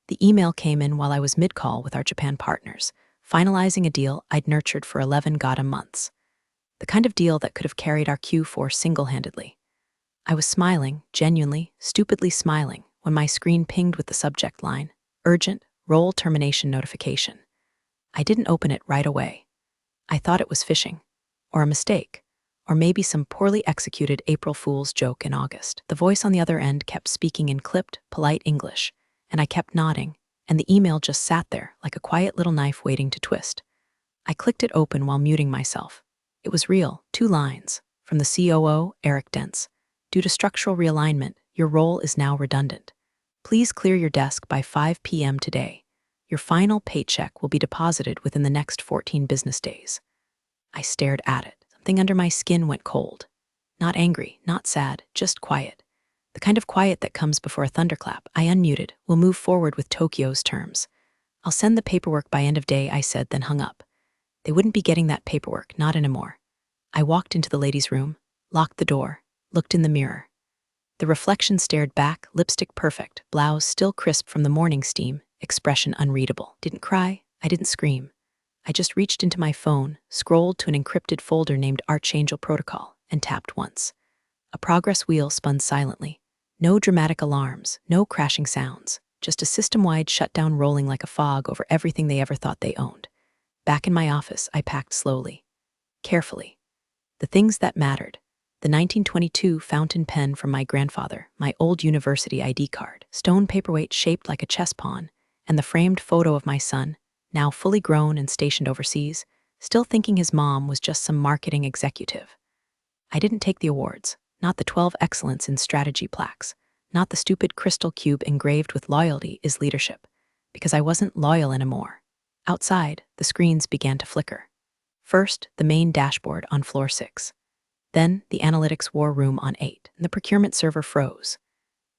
The email came in while I was mid-call with our Japan partners, finalizing a deal I'd nurtured for 11 goddamn months. The kind of deal that could have carried our Q4 single-handedly. I was smiling, genuinely, stupidly smiling, when my screen pinged with the subject line, urgent, role termination notification. I didn't open it right away. I thought it was phishing, or a mistake, or maybe some poorly executed April Fool's joke in August. The voice on the other end kept speaking in clipped, polite English, and I kept nodding, and the email just sat there like a quiet little knife waiting to twist. I clicked it open while muting myself. It was real, 2 lines, from the COO, Eric Dentz. Due to structural realignment, your role is now redundant. Please clear your desk by 5 p.m. today. Your final paycheck will be deposited within the next 14 business days. I stared at it. Something under my skin went cold. Not angry, not sad, just quiet. The kind of quiet that comes before a thunderclap. I unmuted. We'll move forward with Tokyo's terms. I'll send the paperwork by end of day, I said, then hung up. They wouldn't be getting that paperwork, not anymore. I walked into the ladies' room, locked the door, looked in the mirror. The reflection stared back, lipstick perfect, blouse still crisp from the morning steam, expression unreadable. Didn't cry, I didn't scream. I just reached into my phone, scrolled to an encrypted folder named Archangel Protocol, and tapped once. A progress wheel spun silently. No dramatic alarms, no crashing sounds, just a system-wide shutdown rolling like a fog over everything they ever thought they owned. Back in my office, I packed slowly, carefully. The things that mattered. The 1922 fountain pen from my grandfather, my old university ID card, stone paperweight shaped like a chess pawn, and the framed photo of my son, now fully grown and stationed overseas, still thinking his mom was just some marketing executive. I didn't take the awards, not the 12 Excellence in Strategy plaques, not the stupid crystal cube engraved with loyalty is leadership, because I wasn't loyal anymore. Outside, the screens began to flicker. First, the main dashboard on floor 6. Then, the analytics war room on 8, and the procurement server froze.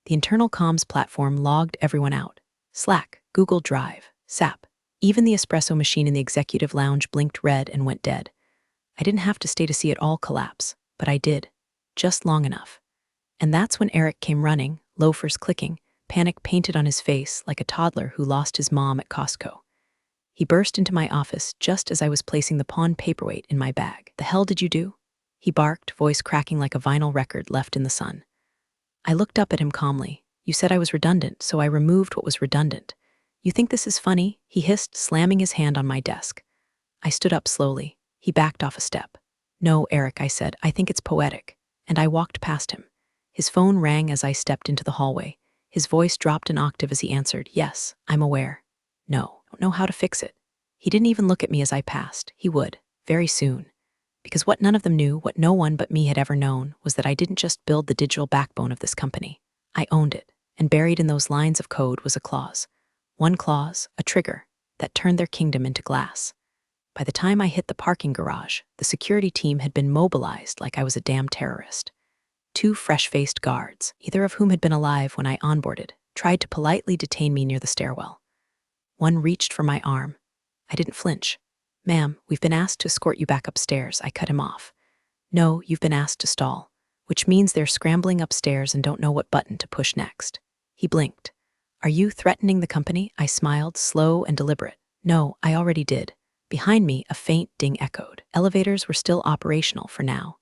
The internal comms platform logged everyone out. Slack, Google Drive, SAP. Even the espresso machine in the executive lounge blinked red and went dead. I didn't have to stay to see it all collapse, but I did. Just long enough. And that's when Eric came running, loafers clicking, panic painted on his face like a toddler who lost his mom at Costco. He burst into my office just as I was placing the pawn paperweight in my bag. "The hell did you do?" He barked, voice cracking like a vinyl record left in the sun. I looked up at him calmly. "You said I was redundant, so I removed what was redundant. You think this is funny?" He hissed, slamming his hand on my desk. I stood up slowly. He backed off a step. "No, Eric," I said, "I think it's poetic." And I walked past him. His phone rang as I stepped into the hallway. His voice dropped an octave as he answered, "Yes, I'm aware. No, I don't know how to fix it." He didn't even look at me as I passed. He would, very soon. Because what none of them knew, what no one but me had ever known, was that I didn't just build the digital backbone of this company. I owned it, and buried in those lines of code was a clause. One clause, a trigger, that turned their kingdom into glass. By the time I hit the parking garage, the security team had been mobilized like I was a damn terrorist. 2 fresh-faced guards, either of whom had been alive when I onboarded, tried to politely detain me near the stairwell. One reached for my arm. I didn't flinch. "Ma'am, we've been asked to escort you back upstairs," I cut him off. "No, you've been asked to stall, which means they're scrambling upstairs and don't know what button to push next." He blinked. "Are you threatening the company?" I smiled, slow and deliberate. "No, I already did." Behind me, a faint ding echoed. Elevators were still operational for now.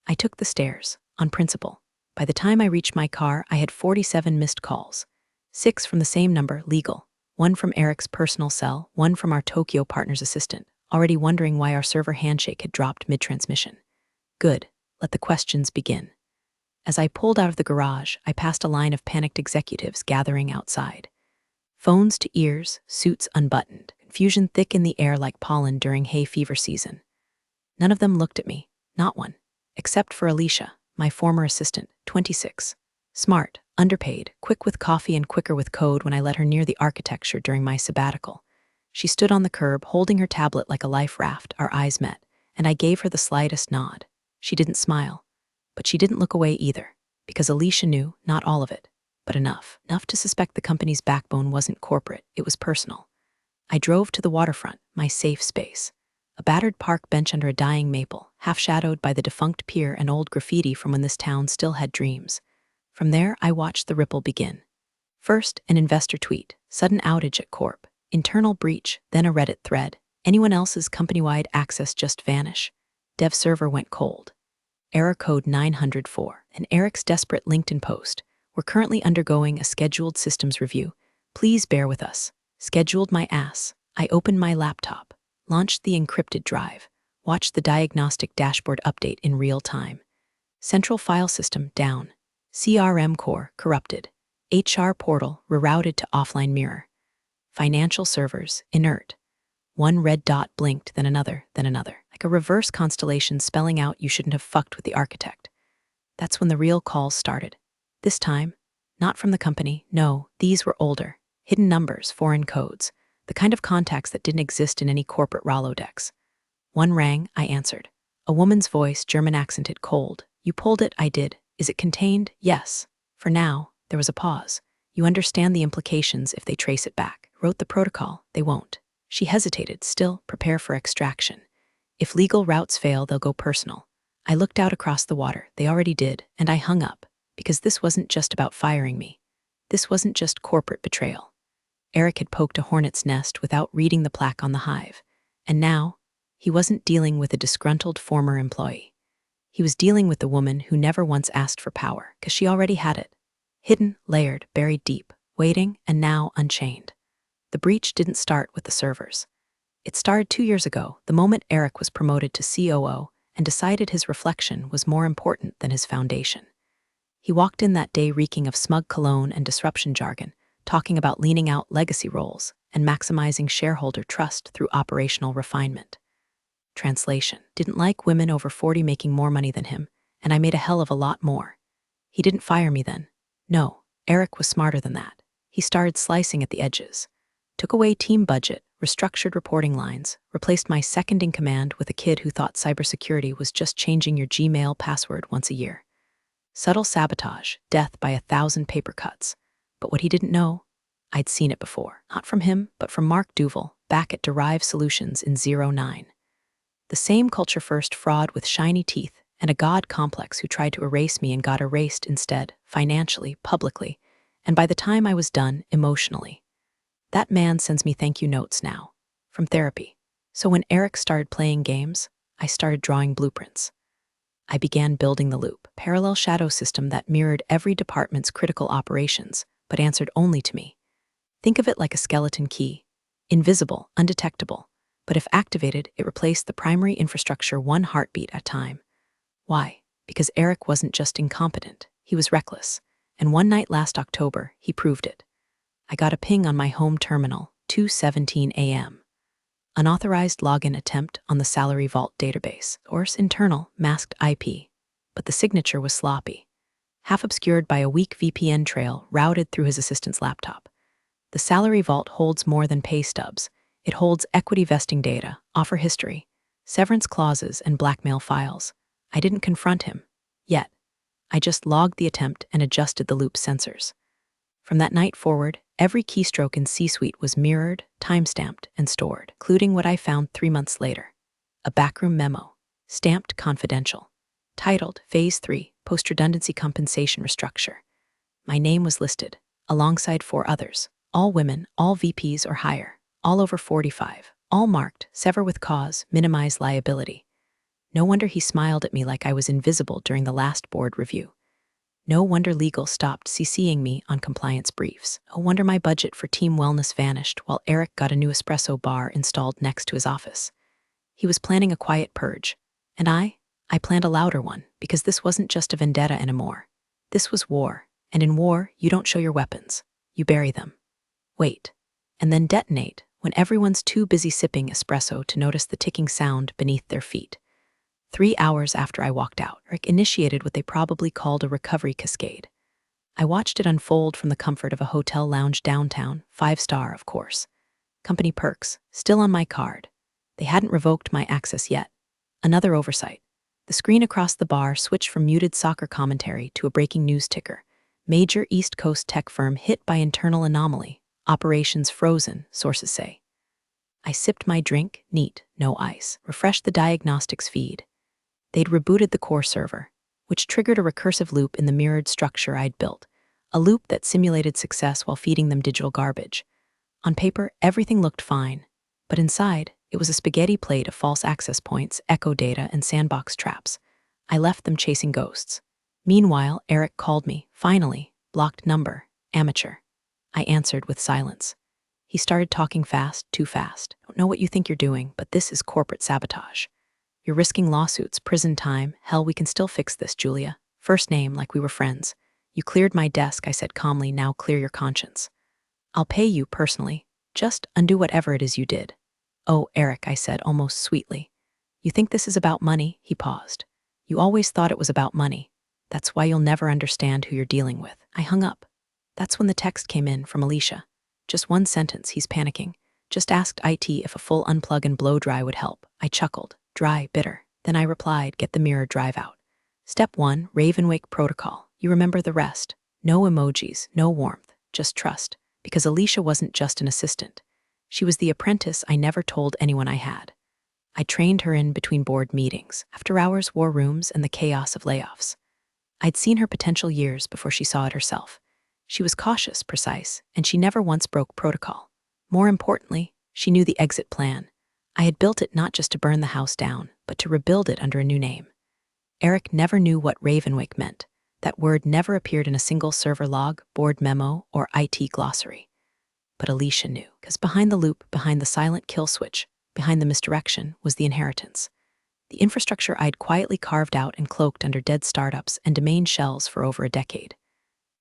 I took the stairs, on principle. By the time I reached my car, I had 47 missed calls. 6 from the same number, legal. 1 from Eric's personal cell, 1 from our Tokyo partner's assistant, already wondering why our server handshake had dropped mid-transmission. Good. Let the questions begin. As I pulled out of the garage, I passed a line of panicked executives gathering outside. Phones to ears, suits unbuttoned, confusion thick in the air like pollen during hay fever season. None of them looked at me, not one, except for Alicia, my former assistant, 26. Smart, underpaid, quick with coffee and quicker with code when I let her near the architecture during my sabbatical. She stood on the curb, holding her tablet like a life raft. Our eyes met, and I gave her the slightest nod. She didn't smile, but she didn't look away either, because Alicia knew, not all of it, but enough to suspect the company's backbone wasn't corporate, it was personal. I drove to the waterfront, my safe space. A battered park bench under a dying maple, half-shadowed by the defunct pier and old graffiti from when this town still had dreams. From there, I watched the ripple begin. First, an investor tweet, Sudden outage at Corp. Internal breach, then a Reddit thread. Anyone else's company-wide access just vanish. Dev server went cold. Error code 904. And Eric's desperate LinkedIn post. We're currently undergoing a scheduled systems review. Please bear with us. Scheduled my ass. I opened my laptop, launched the encrypted drive, watched the diagnostic dashboard update in real time. Central file system down. CRM core corrupted. HR portal rerouted to offline mirror. Financial servers inert. One red dot blinked, then another, like a reverse constellation spelling out you shouldn't have fucked with the architect. That's when the real calls started. This time, not from the company, no, these were older, hidden numbers, foreign codes, the kind of contacts that didn't exist in any corporate Rolodex. One rang, I answered. A woman's voice, German accented, cold. You pulled it, I did. Is it contained? Yes. For now, there was a pause. You understand the implications if they trace it back. Wrote the protocol, they won't. She hesitated, still, prepare for extraction. If legal routes fail, they'll go personal. I looked out across the water, they already did, and I hung up, because this wasn't just about firing me. This wasn't just corporate betrayal. Eric had poked a hornet's nest without reading the plaque on the hive, and now, he wasn't dealing with a disgruntled former employee. He was dealing with the woman who never once asked for power, because she already had it. Hidden, layered, buried deep, waiting, and now unchained. The breach didn't start with the servers. It started 2 years ago, the moment Eric was promoted to COO and decided his reflection was more important than his foundation. He walked in that day reeking of smug cologne and disruption jargon, talking about leaning out legacy roles and maximizing shareholder trust through operational refinement. Translation: didn't like women over 40 making more money than him, and I made a hell of a lot more. He didn't fire me then. No, Eric was smarter than that. He started slicing at the edges. Took away team budget, restructured reporting lines, replaced my second-in-command with a kid who thought cybersecurity was just changing your Gmail password once a year. Subtle sabotage, death by 1,000 paper cuts. But what he didn't know, I'd seen it before. Not from him, but from Mark Duval, back at Derive Solutions in 09. The same culture-first fraud with shiny teeth and a god complex who tried to erase me and got erased instead, financially, publicly, and by the time I was done, emotionally. That man sends me thank you notes now, from therapy. So when Eric started playing games, I started drawing blueprints. I began building the loop, parallel shadow system that mirrored every department's critical operations, but answered only to me. Think of it like a skeleton key, invisible, undetectable, but if activated, it replaced the primary infrastructure one heartbeat at a time. Why? Because Eric wasn't just incompetent, he was reckless, and one night last October, he proved it. I got a ping on my home terminal, 2:17 a.m. Unauthorized login attempt on the Salary Vault database, source internal, masked IP, but the signature was sloppy, half obscured by a weak VPN trail routed through his assistant's laptop. The Salary Vault holds more than pay stubs. It holds equity vesting data, offer history, severance clauses, and blackmail files. I didn't confront him, yet. I just logged the attempt and adjusted the loop sensors. From that night forward, every keystroke in C-Suite was mirrored, timestamped, and stored, including what I found 3 months later. A backroom memo, stamped confidential, titled Phase 3, Post-Redundancy Compensation Restructure. My name was listed, alongside 4 others, all women, all VPs or higher, all over 45, all marked, sever with cause, minimize liability. No wonder he smiled at me like I was invisible during the last board review. No wonder legal stopped CCing me on compliance briefs. No wonder my budget for team wellness vanished while Eric got a new espresso bar installed next to his office. He was planning a quiet purge, and I planned a louder one, because this wasn't just a vendetta anymore. This was war, and in war, you don't show your weapons. You bury them. Wait, and then detonate when everyone's too busy sipping espresso to notice the ticking sound beneath their feet. 3 hours after I walked out, Eric initiated what they probably called a recovery cascade. I watched it unfold from the comfort of a hotel lounge downtown, 5-star, of course. Company perks, still on my card. They hadn't revoked my access yet. Another oversight. The screen across the bar switched from muted soccer commentary to a breaking news ticker. Major East Coast tech firm hit by internal anomaly. Operations frozen, sources say. I sipped my drink, neat, no ice, refreshed the diagnostics feed. They'd rebooted the core server, which triggered a recursive loop in the mirrored structure I'd built, a loop that simulated success while feeding them digital garbage. On paper, everything looked fine, but inside, it was a spaghetti plate of false access points, echo data, and sandbox traps. I left them chasing ghosts. Meanwhile, Eric called me, finally, blocked number, amateur. I answered with silence. He started talking fast, too fast. I don't know what you think you're doing, but this is corporate sabotage. You're risking lawsuits, prison time. Hell, we can still fix this, Julia. First name, like we were friends. You cleared my desk, I said calmly. Now clear your conscience. I'll pay you personally. Just undo whatever it is you did. Oh, Eric, I said almost sweetly. You think this is about money? He paused. You always thought it was about money. That's why you'll never understand who you're dealing with. I hung up. That's when the text came in from Alicia. Just one sentence, he's panicking. Just asked IT if a full unplug and blow dry would help. I chuckled. Dry, bitter. Then I replied, get the mirror drive out. Step 1, Ravenwake Protocol. You remember the rest. No emojis, no warmth, just trust. Because Alicia wasn't just an assistant. She was the apprentice I never told anyone I had. I trained her in between board meetings, after-hours war rooms, and the chaos of layoffs. I'd seen her potential years before she saw it herself. She was cautious, precise, and she never once broke protocol. More importantly, she knew the exit plan. I had built it not just to burn the house down, but to rebuild it under a new name. Eric never knew what Ravenwake meant. That word never appeared in a single server log, board memo, or IT glossary. But Alicia knew, because behind the loop, behind the silent kill switch, behind the misdirection, was the inheritance. The infrastructure I'd quietly carved out and cloaked under dead startups and domain shells for over a decade.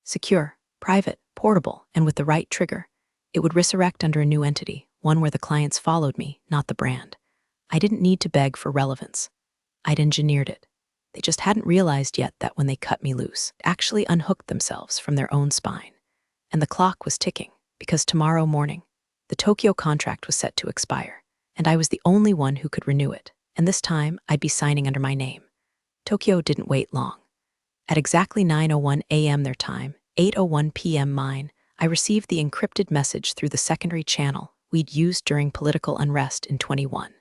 Secure, private, portable, and with the right trigger, it would resurrect under a new entity, one where the clients followed me, not the brand. I didn't need to beg for relevance. I'd engineered it. They just hadn't realized yet that when they cut me loose, they actually unhooked themselves from their own spine. And the clock was ticking, because tomorrow morning, the Tokyo contract was set to expire, and I was the only one who could renew it, and this time I'd be signing under my name. Tokyo didn't wait long. At exactly 9:01 a.m. their time, 8:01 p.m. mine, I received the encrypted message through the secondary channel we'd used during political unrest in 21.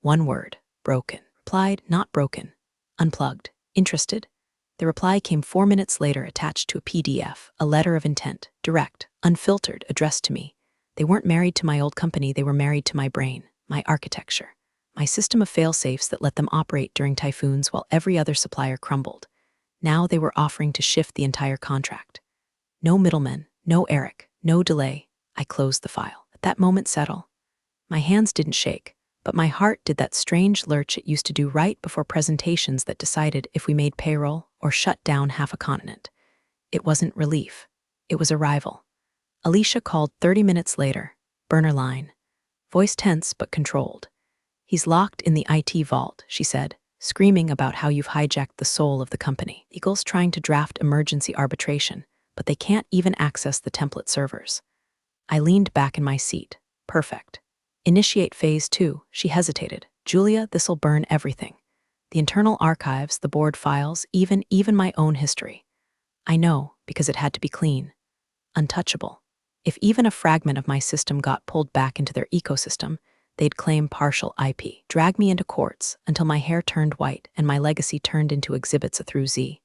One word, broken. Replied, not broken. Unplugged. Interested? The reply came 4 minutes later attached to a PDF, a letter of intent, direct, unfiltered, addressed to me. They weren't married to my old company, they were married to my brain, my architecture, my system of fail-safes that let them operate during typhoons while every other supplier crumbled. Now they were offering to shift the entire contract. No middlemen, no Eric, no delay. I closed the file. At that moment settle. My hands didn't shake, but my heart did that strange lurch it used to do right before presentations that decided if we made payroll or shut down half a continent. It wasn't relief. It was arrival. Alicia called 30 minutes later, burner line. Voice tense but controlled. He's locked in the IT vault, she said, screaming about how you've hijacked the soul of the company. Eagle's trying to draft emergency arbitration, but they can't even access the template servers. I leaned back in my seat. Perfect. Initiate phase 2, she hesitated. Julia, this'll burn everything. The internal archives, the board files, even my own history. I know, because it had to be clean. Untouchable. If even a fragment of my system got pulled back into their ecosystem, they'd claim partial IP, drag me into courts until my hair turned white and my legacy turned into exhibits A through Z.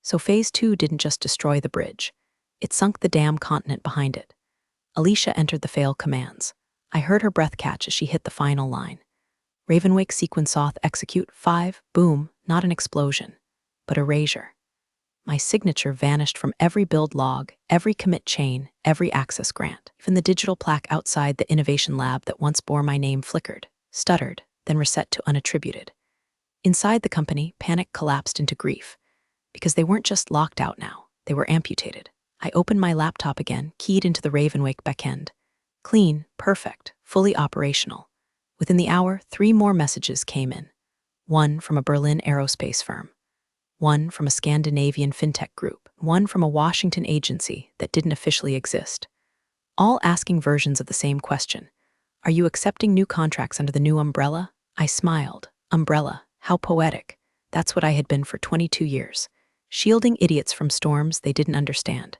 So phase 2 didn't just destroy the bridge. It sunk the damn continent behind it. Alicia entered the fail commands. I heard her breath catch as she hit the final line. Ravenwake sequence auth execute 5, boom, not an explosion, but erasure. My signature vanished from every build log, every commit chain, every access grant. Even the digital plaque outside the innovation lab that once bore my name flickered, stuttered, then reset to unattributed. Inside the company, panic collapsed into grief. Because they weren't just locked out now, they were amputated. I opened my laptop again, keyed into the Ravenwake backend. Clean, perfect, fully operational. Within the hour, 3 more messages came in. One from a Berlin aerospace firm. One from a Scandinavian fintech group. One from a Washington agency that didn't officially exist. All asking versions of the same question. Are you accepting new contracts under the new umbrella? I smiled. Umbrella, how poetic. That's what I had been for 22 years. Shielding idiots from storms they didn't understand.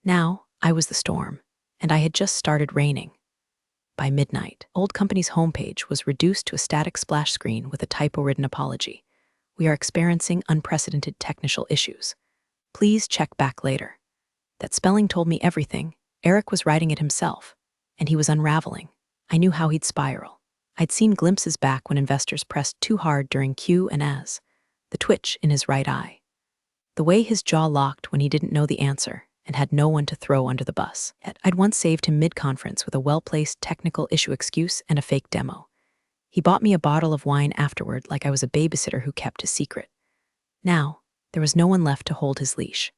Now, I was the storm, and I had just started raining. By midnight, Old Company's homepage was reduced to a static splash screen with a typo-ridden apology. We are experiencing unprecedented technical issues. Please check back later. That spelling told me everything. Eric was writing it himself. And he was unraveling. I knew how he'd spiral. I'd seen glimpses back when investors pressed too hard during Q and As, the twitch in his right eye, the way his jaw locked when he didn't know the answer and had no one to throw under the bus. Yet I'd once saved him mid-conference with a well-placed technical issue excuse and a fake demo. He bought me a bottle of wine afterward like I was a babysitter who kept his secret. Now, there was no one left to hold his leash.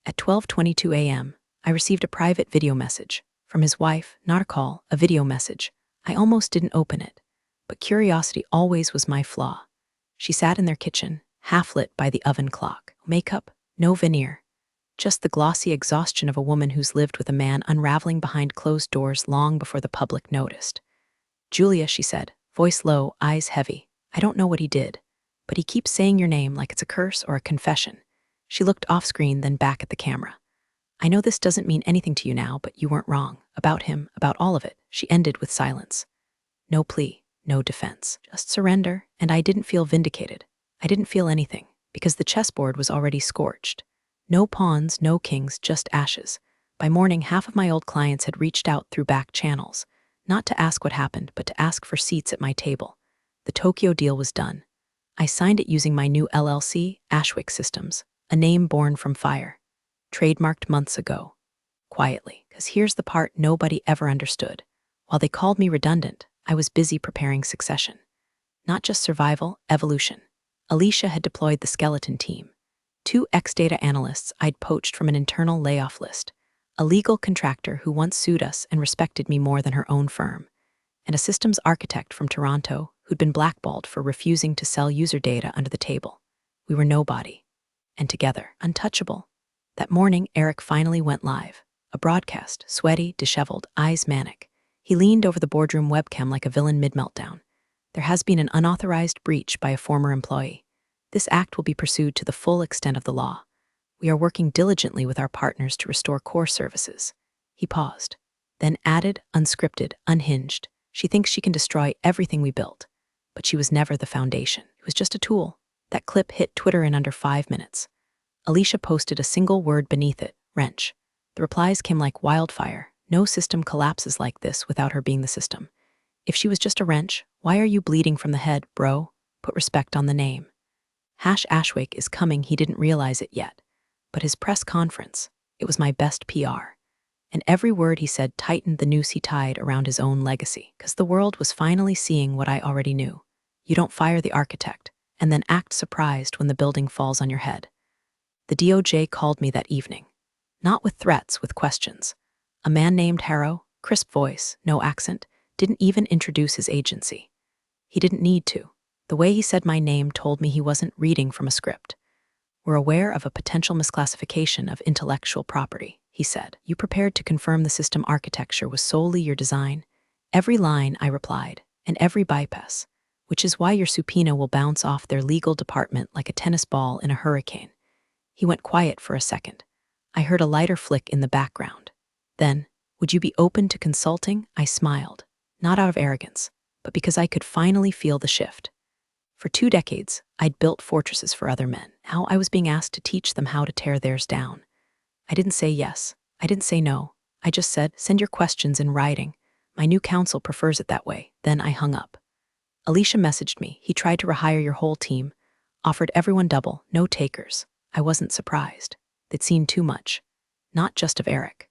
At 12:22 a.m., I received a private video message from his wife, not a call, a video message. I almost didn't open it, but curiosity always was my flaw. She sat in their kitchen, half lit by the oven clock. Makeup, no veneer, just the glossy exhaustion of a woman who's lived with a man unraveling behind closed doors long before the public noticed. "Julia," she said, voice low, eyes heavy. "I don't know what he did, but he keeps saying your name like it's a curse or a confession." She looked off-screen, then back at the camera. "I know this doesn't mean anything to you now, but you weren't wrong. About him, about all of it." She ended with silence. No plea, no defense, just surrender, and I didn't feel vindicated. I didn't feel anything, because the chessboard was already scorched. No pawns, no kings, just ashes. By morning, half of my old clients had reached out through back channels, not to ask what happened, but to ask for seats at my table. The Tokyo deal was done. I signed it using my new LLC, Ashwick Systems, a name born from fire, trademarked months ago. Quietly, because here's the part nobody ever understood. While they called me redundant, I was busy preparing succession. Not just survival, evolution. Alicia had deployed the skeleton team. 2 ex-data analysts I'd poached from an internal layoff list, a legal contractor who once sued us and respected me more than her own firm, and a systems architect from Toronto who'd been blackballed for refusing to sell user data under the table. We were nobody. And together, untouchable. That morning, Eric finally went live. A broadcast, sweaty, disheveled, eyes manic. He leaned over the boardroom webcam like a villain mid-meltdown. "There has been an unauthorized breach by a former employee. This act will be pursued to the full extent of the law. We are working diligently with our partners to restore core services." He paused, then added, unscripted, unhinged, "She thinks she can destroy everything we built, but she was never the foundation. It was just a tool." That clip hit Twitter in under 5 minutes. Alicia posted a single word beneath it, wrench. The replies came like wildfire. No system collapses like this without her being the system. If she was just a wrench, why are you bleeding from the head, bro? Put respect on the name. Ashwick is coming. He didn't realize it yet. But his press conference, it was my best PR. And every word he said tightened the noose he tied around his own legacy, because the world was finally seeing what I already knew. You don't fire the architect and then act surprised when the building falls on your head. The DOJ called me that evening. Not with threats, with questions. A man named Harrow, crisp voice, no accent, didn't even introduce his agency. He didn't need to. The way he said my name told me he wasn't reading from a script. "We're aware of a potential misclassification of intellectual property," he said. "You prepared to confirm the system architecture was solely your design?" "Every line," I replied, "and every bypass, which is why your subpoena will bounce off their legal department like a tennis ball in a hurricane." He went quiet for a second. I heard a lighter flick in the background. Then, "Would you be open to consulting?" I smiled, not out of arrogance, but because I could finally feel the shift. For 2 decades, I'd built fortresses for other men. Now I was being asked to teach them how to tear theirs down. I didn't say yes. I didn't say no. I just said, "Send your questions in writing. My new counsel prefers it that way." Then I hung up. Alicia messaged me. "He tried to rehire your whole team. Offered everyone double, no takers." I wasn't surprised. They'd seen too much. Not just of Eric,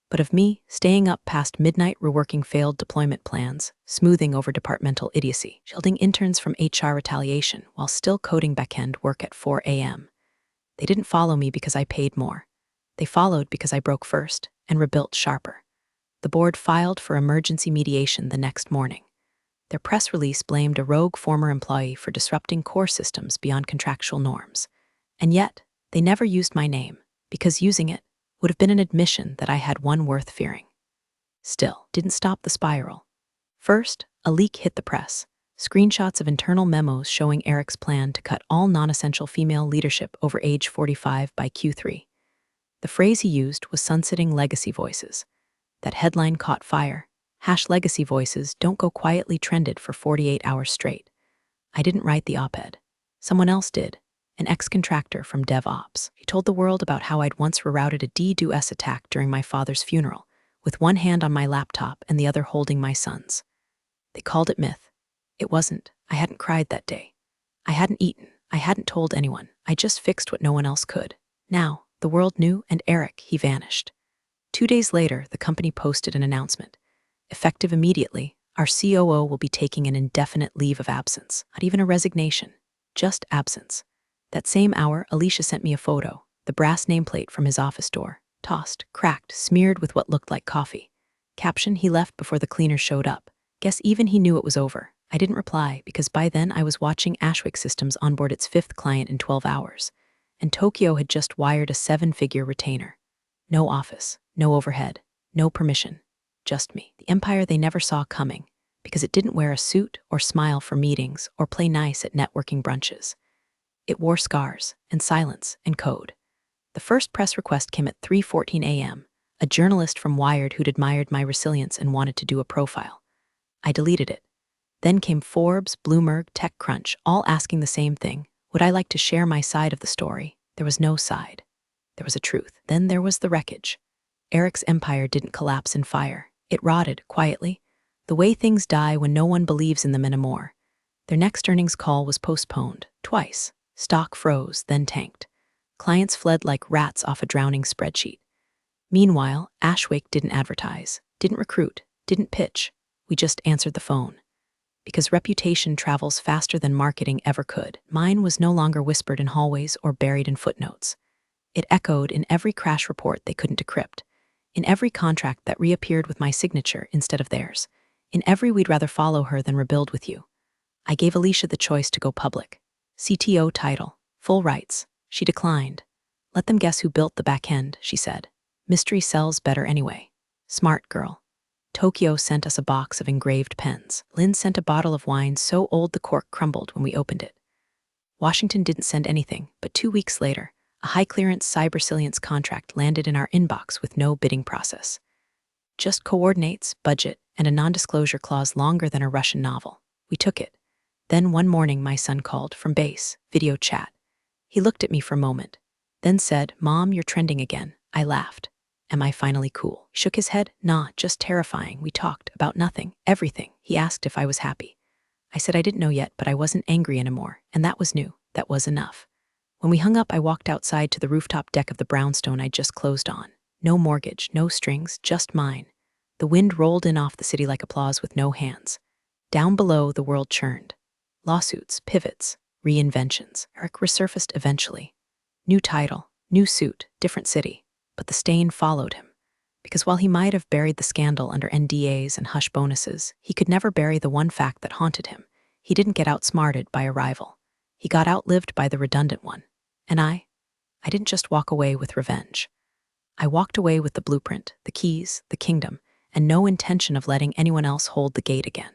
but of me, staying up past midnight reworking failed deployment plans, smoothing over departmental idiocy, shielding interns from HR retaliation while still coding backend work at 4 a.m. They didn't follow me because I paid more. They followed because I broke first and rebuilt sharper. The board filed for emergency mediation the next morning. Their press release blamed a rogue former employee for disrupting core systems beyond contractual norms. And yet, they never used my name, because using it would have been an admission that I had one worth fearing. Still, didn't stop the spiral. First, a leak hit the press. Screenshots of internal memos showing Eric's plan to cut all non-essential female leadership over age 45 by Q3. The phrase he used was sunsetting legacy voices. That headline caught fire. #legacy voices don't go quietly trended for 48 hours straight. I didn't write the op-ed. Someone else did. An ex-contractor from DevOps. He told the world about how I'd once rerouted a DDoS attack during my father's funeral, with one hand on my laptop and the other holding my son's. They called it myth. It wasn't. I hadn't cried that day. I hadn't eaten. I hadn't told anyone. I just fixed what no one else could. Now, the world knew, and Eric, he vanished. 2 days later, the company posted an announcement. Effective immediately, our COO will be taking an indefinite leave of absence. Not even a resignation, just absence. That same hour, Alicia sent me a photo, the brass nameplate from his office door, tossed, cracked, smeared with what looked like coffee. Caption, he left before the cleaners showed up. Guess even he knew it was over. I didn't reply because by then I was watching Ashwick Systems onboard its 5th client in 12 hours. And Tokyo had just wired a 7-figure retainer. No office, no overhead, no permission, just me. The empire they never saw coming, because it didn't wear a suit or smile for meetings or play nice at networking brunches. It wore scars and silence and code. The first press request came at 3:14 a.m., a journalist from Wired who'd admired my resilience and wanted to do a profile. I deleted it. Then came Forbes, Bloomberg, TechCrunch, all asking the same thing. Would I like to share my side of the story? There was no side. There was a truth. Then there was the wreckage. Eric's empire didn't collapse in fire. It rotted, quietly, the way things die when no one believes in them anymore. Their next earnings call was postponed, twice. Stock froze, then tanked. Clients fled like rats off a drowning spreadsheet. Meanwhile, Ashwick didn't advertise, didn't recruit, didn't pitch. We just answered the phone. Because reputation travels faster than marketing ever could, mine was no longer whispered in hallways or buried in footnotes. It echoed in every crash report they couldn't decrypt, in every contract that reappeared with my signature instead of theirs, in every we'd rather follow her than rebuild with you. I gave Alicia the choice to go public. CTO title, full rights. She declined. Let them guess who built the back end, she said. Mystery sells better anyway. Smart girl. Tokyo sent us a box of engraved pens. Lynn sent a bottle of wine so old the cork crumbled when we opened it. Washington didn't send anything, but 2 weeks later, a high-clearance cyber-resilience contract landed in our inbox with no bidding process. Just coordinates, budget, and a non-disclosure clause longer than a Russian novel. We took it. Then one morning my son called from base, video chat. He looked at me for a moment, then said, "Mom, you're trending again." I laughed. Am I finally cool? He shook his head. Nah, just terrifying. We talked about nothing, everything. He asked if I was happy. I said I didn't know yet, but I wasn't angry anymore, and that was new. That was enough. When we hung up, I walked outside to the rooftop deck of the brownstone I'd just closed on. No mortgage, no strings, just mine. The wind rolled in off the city like applause with no hands. Down below, the world churned. Lawsuits, pivots, reinventions. Eric resurfaced eventually. New title, new suit, different city. But the stain followed him. Because while he might have buried the scandal under NDAs and hush bonuses, he could never bury the one fact that haunted him. He didn't get outsmarted by a rival. He got outlived by the redundant one. And I didn't just walk away with revenge. I walked away with the blueprint, the keys, the kingdom, and no intention of letting anyone else hold the gate again.